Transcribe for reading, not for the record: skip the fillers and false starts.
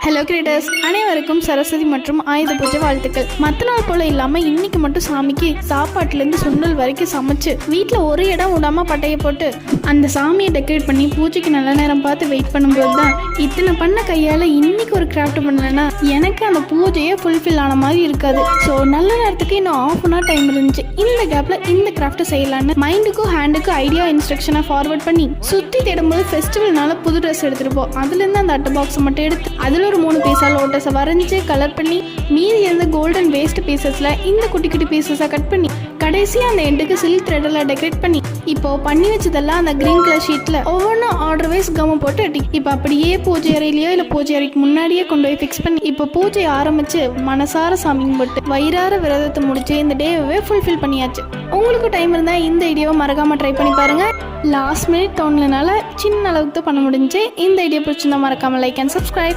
Hello creators, அனைவருக்கும் சரஸ்வதி மற்றும் ஆயுத பூஜை வாழ்த்துக்கள். மற்ற நாள் போல இல்லாமல் இன்னைக்கு மட்டும் சாமிக்கு சாப்பாட்டுலேருந்து சுண்டல் வரைக்கும் சமைச்சு வீட்டில் ஒரு இடம் விடாமல் பட்டையை போட்டு அந்த சாமியை டெக்கரேட் பண்ணி பூஜைக்கு நல்ல நேரம் பார்த்து வெயிட் பண்ணும்போது தான் இத்தனை பண்ண கையால் இன்னைக்கு ஒரு கிராஃப்ட் பண்ணலன்னா எனக்கு அந்த பூஜையே ஃபுல்ஃபில் ஆன மாதிரி இருக்காது. ஸோ நல்ல நேரத்துக்கு இன்னும் ½ hour டைம் இருந்துச்சு. இந்த கேப்பில் இந்த கிராஃப்ட்டை செய்யலான்னு மைண்டுக்கும் ஹேண்டுக்கும் ஐடியா இன்ஸ்ட்ரக்ஷனை ஃபார்வர்ட் பண்ணி சுற்றி தேடும்போது ஃபெஸ்டிவல்னால புது ட்ரெஸ் எடுத்துகிட்டு போ, அதுலேருந்து அந்த அட்டை பாக்ஸை மட்டும் எடுத்து அதில் ஒரு 3 பீஸாக லோட்டஸை வரைஞ்சி கலர் பண்ணி மீதி இருந்த கோல்டன் வேஸ்ட் பீசஸில் இந்த குட்டி குட்டி பீசஸாக கட் பண்ணி கடைசியாக அந்த எண்டுக்கு சில்க் த்ரெட்டெல்லாம் டெக்கரேட் பண்ணி இப்போ பண்ணி வச்சதெல்லாம் அந்த கிரீன் கலர் ஷீட்டில் ஒவ்வொன்றும் ஆர்டர் வைஸ் கம்ம போட்டு அட்டி இப்போ அப்படியே பூஜை அறையிலையோ இல்லை பூஜை அறைக்கு முன்னாடியே கொண்டு போய் ஃபிக்ஸ் பண்ணி இப்போ பூஜை ஆரம்பித்து மனசார சாமி போட்டு வயிறார விரதத்தை முடிச்சு இந்த டேவே ஃபுல்ஃபில் பண்ணியாச்சு. உங்களுக்கு டைம் இருந்தால் இந்த ஐடியாவை மறக்காமல் ட்ரை பண்ணி பாருங்கள். லாஸ்ட் மினிட் தோணலனால சின்ன அளவுக்கு தான் பண்ண முடிஞ்சு. இந்த ஐடியா பிடிச்சிருந்தா மறக்காமல் லைக் அண்ட் சப்ஸ்கிரைப்.